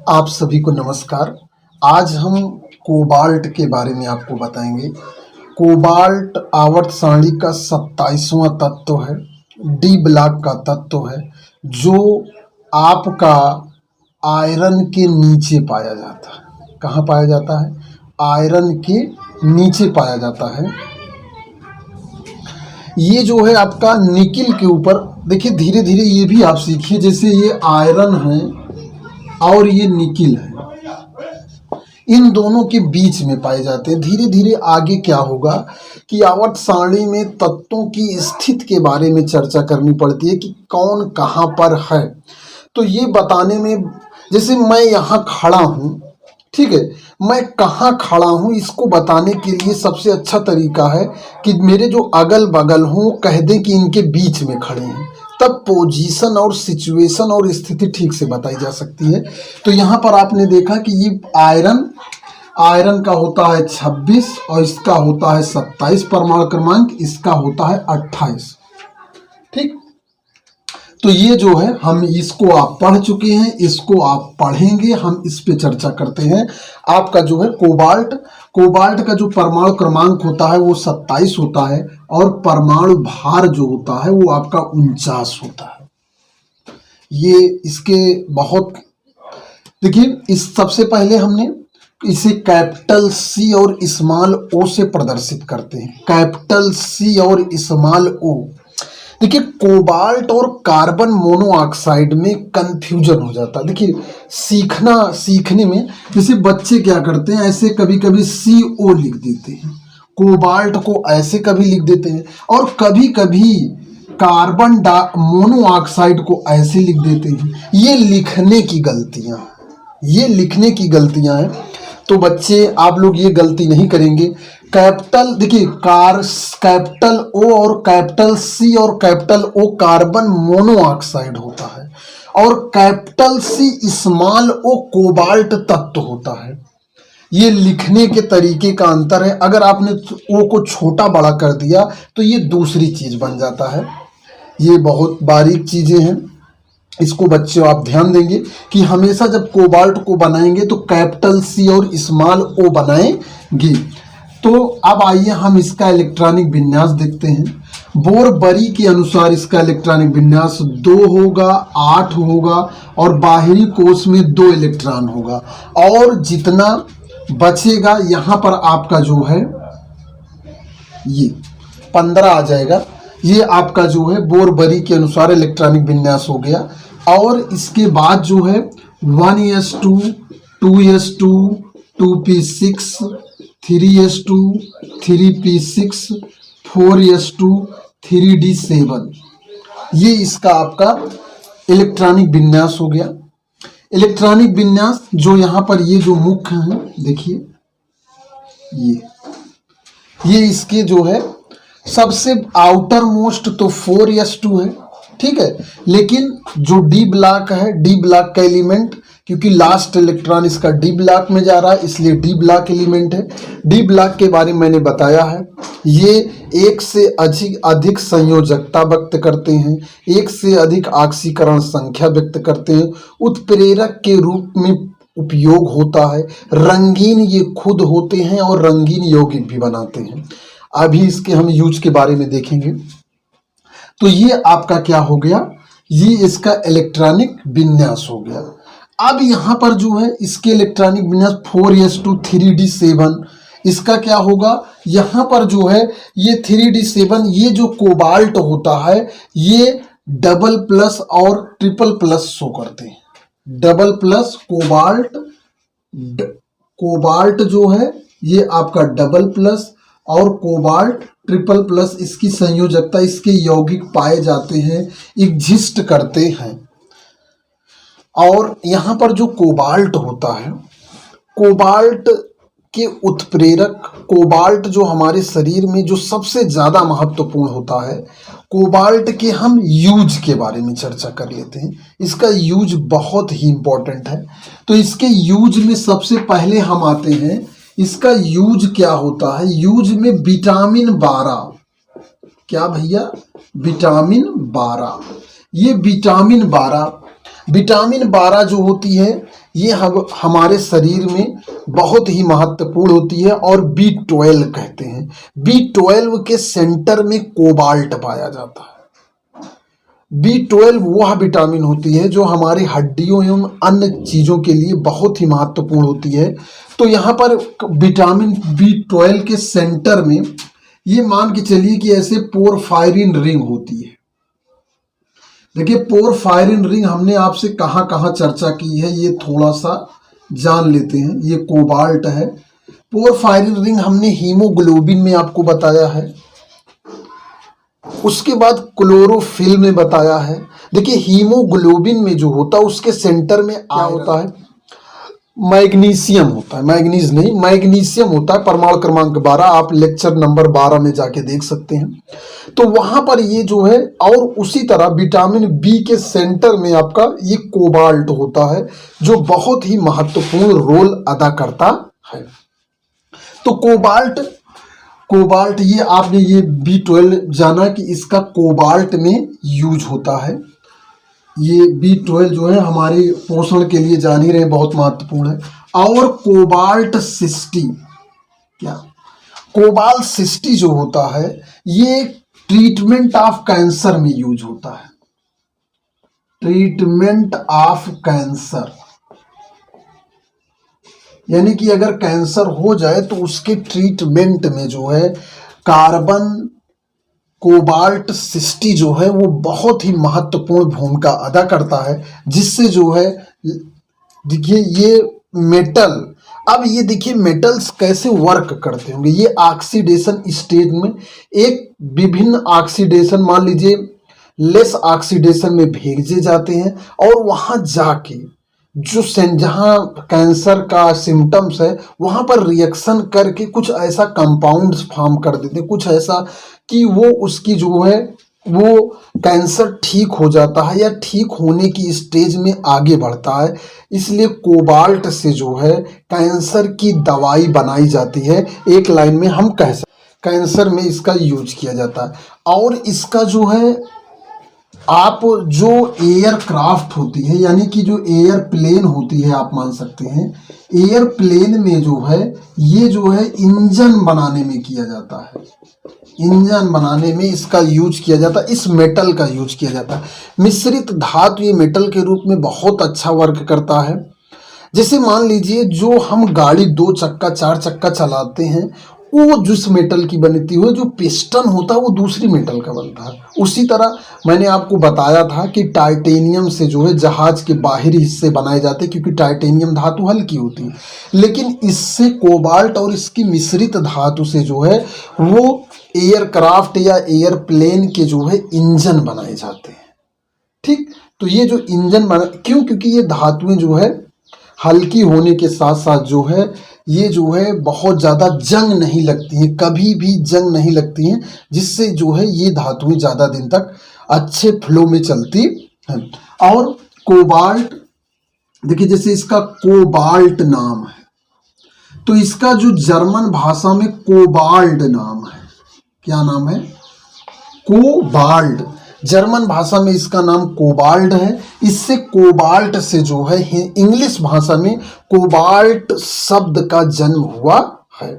आप सभी को नमस्कार। आज हम कोबाल्ट के बारे में आपको बताएंगे। कोबाल्ट आवर्त सारणी का 27वां तत्व है, डी ब्लॉक का तत्व है, जो आपका आयरन के नीचे पाया जाता है। कहाँ पाया जाता है? आयरन के नीचे पाया जाता है। ये जो है आपका निकिल के ऊपर, देखिए धीरे धीरे ये भी आप सीखिए। जैसे ये आयरन है और ये निकिल है, इन दोनों के बीच में पाए जाते हैं। धीरे धीरे आगे क्या होगा कि आवर्त सारणी में तत्वों की स्थिति के बारे में चर्चा करनी पड़ती है कि कौन कहाँ पर है। तो ये बताने में, जैसे मैं यहाँ खड़ा हूँ, ठीक है, मैं कहाँ खड़ा हूँ इसको बताने के लिए सबसे अच्छा तरीका है कि मेरे जो अगल बगल हों कह दें कि इनके बीच में खड़े हैं, तब पोजीशन और सिचुएशन और स्थिति ठीक से बताई जा सकती है। तो यहाँ पर आपने देखा कि ये आयरन का होता है 26 और इसका होता है 27 परमाणु क्रमांक, इसका होता है 28। ठीक, तो ये जो है हम इसको आप पढ़ चुके हैं, इसको आप पढ़ेंगे, हम इस पे चर्चा करते हैं। आपका जो है कोबाल्ट का जो परमाणु क्रमांक होता है वो 27 होता है और परमाणु भार जो होता है वो आपका 49 होता है। ये इसके बहुत, देखिए इस सबसे पहले हमने इसे कैपिटल सी और स्मॉल ओ से प्रदर्शित करते हैं। कैपिटल सी और स्मॉल ओ। देखिए कोबाल्ट और कार्बन मोनोऑक्साइड में कंफ्यूजन हो जाता है। देखिए सीखने में जैसे बच्चे क्या करते हैं, ऐसे कभी कभी CO लिख देते हैं, कोबाल्ट को ऐसे कभी लिख देते हैं, और कभी कभी कार्बन मोनोऑक्साइड को ऐसे लिख देते हैं। ये लिखने की गलतियां हैं। तो बच्चे आप लोग ये गलती नहीं करेंगे। कैपिटल, देखिए कैपिटल O और कैपिटल C और कैपिटल O कार्बन मोनोऑक्साइड होता है, और capital C small O cobalt तत्व होता है। ये लिखने के तरीके का अंतर है। अगर आपने O को छोटा बड़ा कर दिया तो ये दूसरी चीज बन जाता है। ये बहुत बारीक चीजें हैं, इसको बच्चों आप ध्यान देंगे कि हमेशा जब कोबाल्ट को बनाएंगे तो कैपिटल C और स्मॉल O बनाएंगे। तो अब आइए हम इसका इलेक्ट्रॉनिक विन्यास देखते हैं। बोरबरी के अनुसार इसका इलेक्ट्रॉनिक विन्यास 2 होगा, 8 होगा, और बाहरी कोश में 2 इलेक्ट्रॉन होगा, और जितना बचेगा यहाँ पर आपका जो है ये 15 आ जाएगा। ये आपका जो है बोरबरी के अनुसार इलेक्ट्रॉनिक विन्यास हो गया। और इसके बाद जो है 1s2, 2s2, 2p6, 3s2, 3p6, 4s2, 3d7, ये इसका आपका इलेक्ट्रॉनिक विन्यास हो गया। इलेक्ट्रॉनिक विन्यास जो यहाँ पर ये जो मुख्य हैं, देखिए ये इसके जो है सबसे आउटर मोस्ट तो 4s2 है, ठीक है। लेकिन जो डी ब्लॉक है, डी ब्लॉक का एलिमेंट, क्योंकि लास्ट इलेक्ट्रॉन इसका डी ब्लॉक में जा रहा है इसलिए डी ब्लॉक एलिमेंट है। डी ब्लॉक के बारे में मैंने बताया है, ये एक से अधिक संयोजकता व्यक्त करते हैं, एक से अधिक ऑक्सीकरण संख्या व्यक्त करते हैं, उत्प्रेरक के रूप में उपयोग होता है, रंगीन ये खुद होते हैं और रंगीन यौगिक भी बनाते हैं। अभी इसके हम यूज के बारे में देखेंगे। तो ये आपका क्या हो गया, ये इसका इलेक्ट्रॉनिक विन्यास हो गया। अब यहाँ पर जो है इसके इलेक्ट्रॉनिक विन्यास 4s2, 3d7, इसका क्या होगा, यहाँ पर जो है ये 3d7, ये जो कोबाल्ट होता है ये डबल प्लस और ट्रिपल प्लस शो करते हैं। डबल प्लस कोबाल्ट जो है ये आपका डबल प्लस, और कोबाल्ट ट्रिपल प्लस, इसकी संयोजकता, इसके यौगिक पाए जाते हैं, एग्जिस्ट करते हैं। और यहाँ पर जो कोबाल्ट होता है, कोबाल्ट के उत्प्रेरक, कोबाल्ट जो हमारे शरीर में जो सबसे ज़्यादा महत्वपूर्ण होता है, कोबाल्ट के हम यूज के बारे में चर्चा कर लेते हैं। इसका यूज बहुत ही इम्पोर्टेंट है। तो इसके यूज में सबसे पहले हम आते हैं, इसका यूज क्या होता है। यूज में विटामिन 12, क्या भैया, विटामिन 12, ये विटामिन 12 जो होती है ये हमारे शरीर में बहुत ही महत्वपूर्ण होती है और B12 कहते हैं। B12 के सेंटर में कोबाल्ट पाया जाता है। B12 वह विटामिन होती है जो हमारी हड्डियों एवं अन्य चीज़ों के लिए बहुत ही महत्वपूर्ण होती है। तो यहाँ पर विटामिन B12 के सेंटर में ये मान के चलिए कि ऐसे पोरफायरिन रिंग होती है। देखिए पोरफायरिन रिंग हमने आपसे कहाँ कहाँ चर्चा की है, ये थोड़ा सा जान लेते हैं। ये कोबाल्ट है। पोरफायरिन रिंग हमने हीमोग्लोबिन में आपको बताया है। उसके बाद क्लोरोफिल में बताया है। देखिए हीमोग्लोबिन में जो होता है उसके सेंटर में क्या होता है, मैग्नीशियम होता है। मैग्नीज नहीं, मैग्नीशियम होता है। परमाणु क्रमांक 12, आप लेक्चर नंबर 12 में जाके देख सकते हैं। तो वहां पर ये जो है, और उसी तरह विटामिन बी के सेंटर में आपका ये कोबाल्ट होता है जो बहुत ही महत्वपूर्ण रोल अदा करता है। तो कोबाल्ट ये आपने ये B12 जाना कि इसका कोबाल्ट में यूज होता है। ये B12 जो है हमारे पोषण के लिए जान ही रहे बहुत महत्वपूर्ण है। और कोबाल्ट 60, क्या कोबाल्ट 60 जो होता है ये ट्रीटमेंट ऑफ कैंसर में यूज होता है। ट्रीटमेंट ऑफ कैंसर यानी कि अगर कैंसर हो जाए तो उसके ट्रीटमेंट में जो है कार्बन कोबाल्ट 60 जो है वो बहुत ही महत्वपूर्ण भूमिका अदा करता है, जिससे जो है देखिए ये मेटल, अब ये देखिए मेटल्स कैसे वर्क करते होंगे। ये ऑक्सीडेशन स्टेज में एक विभिन्न ऑक्सीडेशन, मान लीजिए लेस ऑक्सीडेशन में भेजे जाते हैं और वहां जाके जो जहाँ कैंसर का सिम्टम्स है वहाँ पर रिएक्शन करके कुछ ऐसा कंपाउंड्स फॉर्म कर देते हैं, कुछ ऐसा कि वो उसकी जो है वो कैंसर ठीक हो जाता है या ठीक होने की स्टेज में आगे बढ़ता है। इसलिए कोबाल्ट से जो है कैंसर की दवाई बनाई जाती है। एक लाइन में हम कह सकते कैंसर में इसका यूज किया जाता है। और इसका जो है आप जो एयरक्राफ्ट होती है यानी कि जो एयरप्लेन होती है, आप मान सकते हैं एयरप्लेन में जो है ये जो है इंजन बनाने में किया जाता है। इंजन बनाने में इसका यूज किया जाता है, इस मेटल का यूज किया जाता है। मिश्रित धातु ये मेटल के रूप में बहुत अच्छा वर्क करता है। जैसे मान लीजिए जो हम गाड़ी 2 चक्का 4 चक्का चलाते हैं वो जिस मेटल की बनती है, जो पिस्टन होता है वो दूसरी मेटल का बनता है। उसी तरह मैंने आपको बताया था कि टाइटेनियम से जो है जहाज के बाहरी हिस्से बनाए जाते हैं, क्योंकि टाइटेनियम धातु हल्की होती है। लेकिन इससे कोबाल्ट और इसकी मिश्रित धातु से जो है वो एयरक्राफ्ट या एयरप्लेन के जो है इंजन बनाए जाते हैं। ठीक, तो ये जो इंजन बना क्यों, क्योंकि ये धातुएं जो है हल्की होने के साथ साथ जो है ये जो है बहुत ज़्यादा जंग नहीं लगती हैं, कभी भी जंग नहीं लगती हैं, जिससे जो है ये धातुएं ज़्यादा दिन तक अच्छे फ्लो में चलती हैं। और कोबाल्ट देखिए जैसे इसका कोबाल्ट नाम है तो इसका जो जर्मन भाषा में कोबाल्ट नाम है। क्या नाम है? कोबाल्ट। जर्मन भाषा में इसका नाम कोबाल्ट है। इससे कोबाल्ट से जो है इंग्लिश भाषा में कोबाल्ट शब्द का जन्म हुआ है।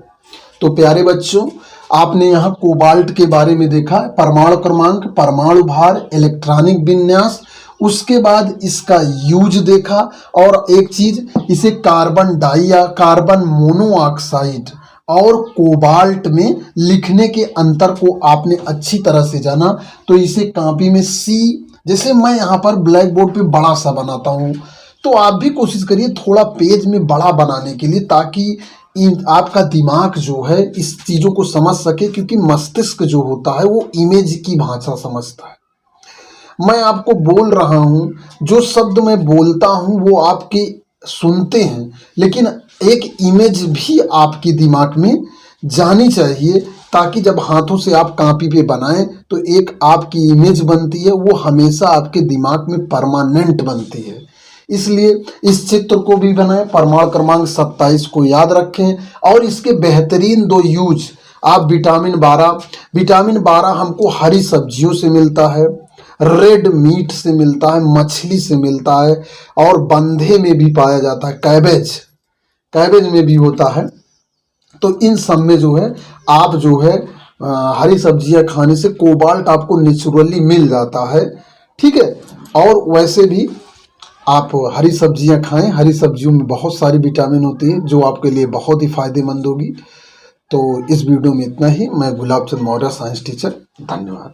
तो प्यारे बच्चों, आपने यहाँ कोबाल्ट के बारे में देखा, परमाणु क्रमांक, परमाणु भार, इलेक्ट्रॉनिक विन्यास, उसके बाद इसका यूज देखा, और एक चीज इसे कार्बन कार्बन मोनोऑक्साइड और कोबाल्ट में लिखने के अंतर को आपने अच्छी तरह से जाना। तो इसे कॉपी में सी, जैसे मैं यहाँ पर ब्लैक बोर्ड पे बड़ा सा बनाता हूँ, तो आप भी कोशिश करिए थोड़ा पेज में बड़ा बनाने के लिए, ताकि आपका दिमाग जो है इस चीज़ों को समझ सके, क्योंकि मस्तिष्क जो होता है वो इमेज की भाषा समझता है। मैं आपको बोल रहा हूँ, जो शब्द मैं बोलता हूँ वो आपके सुनते हैं, लेकिन एक इमेज भी आपके दिमाग में जानी चाहिए, ताकि जब हाथों से आप कॉपी पे बनाएं तो एक आपकी इमेज बनती है, वो हमेशा आपके दिमाग में परमानेंट बनती है। इसलिए इस चित्र को भी बनाएं, परमाणु क्रमांक 27 को याद रखें, और इसके बेहतरीन 2 यूज आप विटामिन 12 हमको हरी सब्जियों से मिलता है, रेड मीट से मिलता है, मछली से मिलता है, और बंधे में भी पाया जाता है, कैबेज में भी होता है। तो इन सब में जो है आप जो है हरी सब्जियां खाने से कोबाल्ट आपको नेचुरली मिल जाता है, ठीक है। और वैसे भी आप हरी सब्जियां खाएं, हरी सब्जियों में बहुत सारी विटामिन होती है जो आपके लिए बहुत ही फायदेमंद होगी। तो इस वीडियो में इतना ही। मैं गुलाब चंद मौर्य, साइंस टीचर। धन्यवाद।